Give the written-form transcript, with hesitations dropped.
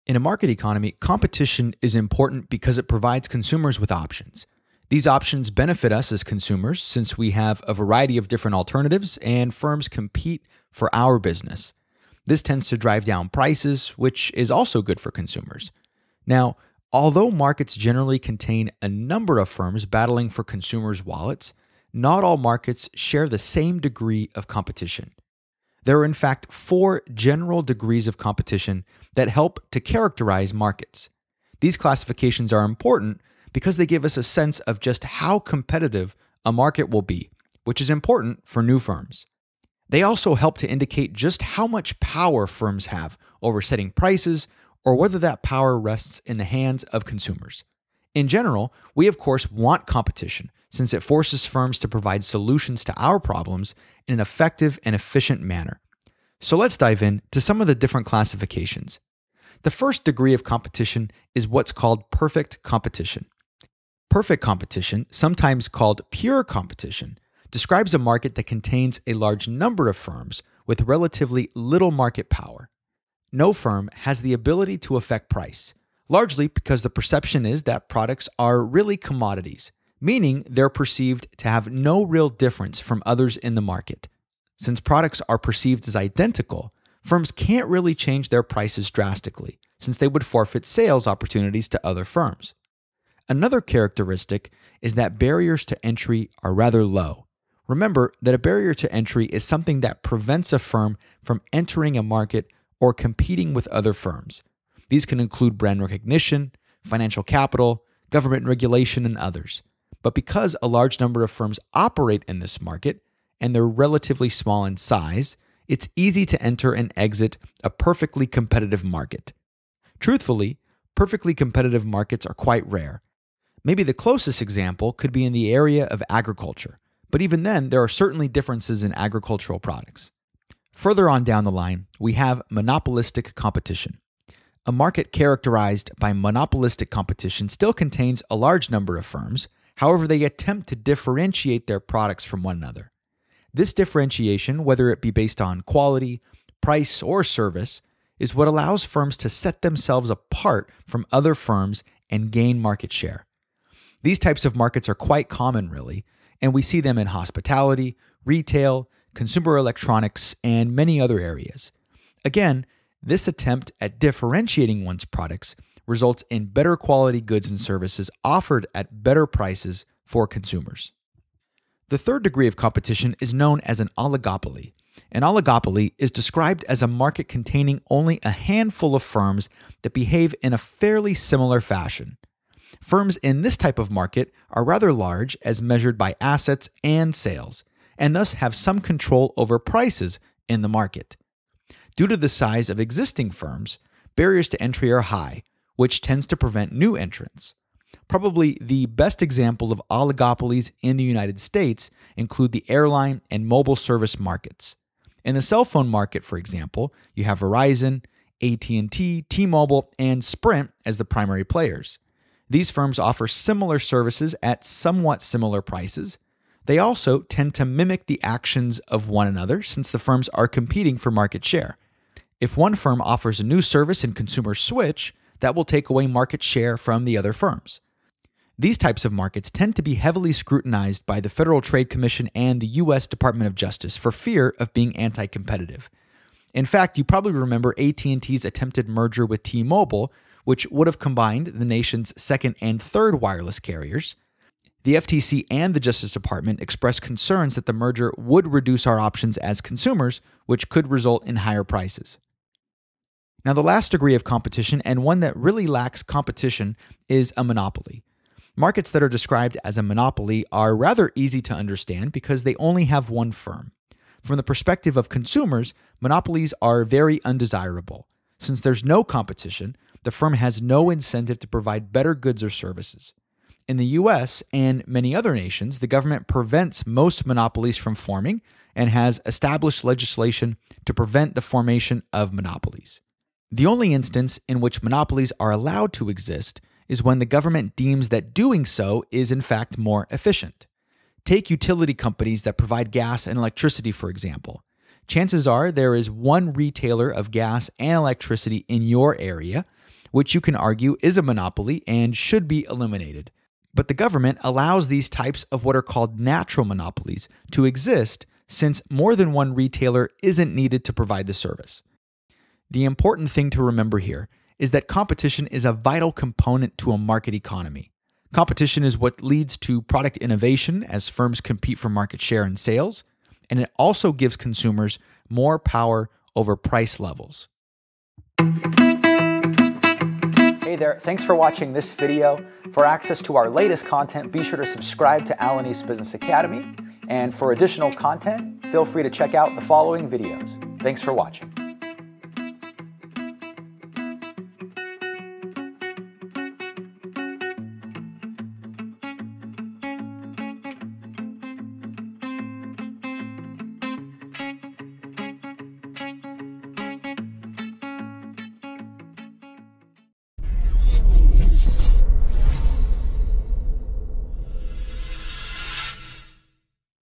In a market economy, competition is important because it provides consumers with options. These options benefit us as consumers since we have a variety of different alternatives and firms compete for our business. This tends to drive down prices, which is also good for consumers. Now, although markets generally contain a number of firms battling for consumers' wallets, not all markets share the same degree of competition. There are in fact 4 general degrees of competition that help to characterize markets. These classifications are important because they give us a sense of just how competitive a market will be, which is important for new firms. They also help to indicate just how much power firms have over setting prices or whether that power rests in the hands of consumers. In general, we of course want competition since it forces firms to provide solutions to our problems in an effective and efficient manner. So let's dive into some of the different classifications. The first degree of competition is what's called perfect competition. Perfect competition, sometimes called pure competition, describes a market that contains a large number of firms with relatively little market power. No firm has the ability to affect price, largely because the perception is that products are really commodities, meaning they're perceived to have no real difference from others in the market. Since products are perceived as identical, firms can't really change their prices drastically, since they would forfeit sales opportunities to other firms. Another characteristic is that barriers to entry are rather low. Remember that a barrier to entry is something that prevents a firm from entering a market or competing with other firms. These can include brand recognition, financial capital, government regulation, and others. But because a large number of firms operate in this market, and they're relatively small in size, it's easy to enter and exit a perfectly competitive market. Truthfully, perfectly competitive markets are quite rare. Maybe the closest example could be in the area of agriculture, but even then, there are certainly differences in agricultural products. Further on down the line, we have monopolistic competition. A market characterized by monopolistic competition still contains a large number of firms. However, they attempt to differentiate their products from one another. This differentiation, whether it be based on quality, price, or service, is what allows firms to set themselves apart from other firms and gain market share. These types of markets are quite common, really, and we see them in hospitality, retail, consumer electronics, and many other areas. Again, this attempt at differentiating one's products results in better quality goods and services offered at better prices for consumers. The third degree of competition is known as an oligopoly. An oligopoly is described as a market containing only a handful of firms that behave in a fairly similar fashion. Firms in this type of market are rather large as measured by assets and sales, and thus have some control over prices in the market. Due to the size of existing firms, barriers to entry are high, which tends to prevent new entrants. Probably the best example of oligopolies in the United States include the airline and mobile service markets. In the cell phone market, for example, you have Verizon, AT&T, T-Mobile, and Sprint as the primary players. These firms offer similar services at somewhat similar prices. They also tend to mimic the actions of one another since the firms are competing for market share. If one firm offers a new service and consumers switch, that will take away market share from the other firms. These types of markets tend to be heavily scrutinized by the Federal Trade Commission and the U.S. Department of Justice for fear of being anti-competitive. In fact, you probably remember AT&T's attempted merger with T-Mobile, which would have combined the nation's second and third wireless carriers. The FTC and the Justice Department expressed concerns that the merger would reduce our options as consumers, which could result in higher prices. Now, the last degree of competition, and one that really lacks competition, is a monopoly. Markets that are described as a monopoly are rather easy to understand because they only have one firm. From the perspective of consumers, monopolies are very undesirable. Since there's no competition, the firm has no incentive to provide better goods or services. In the US and many other nations, the government prevents most monopolies from forming and has established legislation to prevent the formation of monopolies. The only instance in which monopolies are allowed to exist is when the government deems that doing so is in fact more efficient. Take utility companies that provide gas and electricity, for example. Chances are there is one retailer of gas and electricity in your area, which you can argue is a monopoly and should be eliminated. But the government allows these types of what are called natural monopolies to exist since more than one retailer isn't needed to provide the service. The important thing to remember here is that competition is a vital component to a market economy. Competition is what leads to product innovation as firms compete for market share and sales, and it also gives consumers more power over price levels. Hey there, thanks for watching this video. For access to our latest content, be sure to subscribe to Alanis Business Academy. And for additional content, feel free to check out the following videos. Thanks for watching.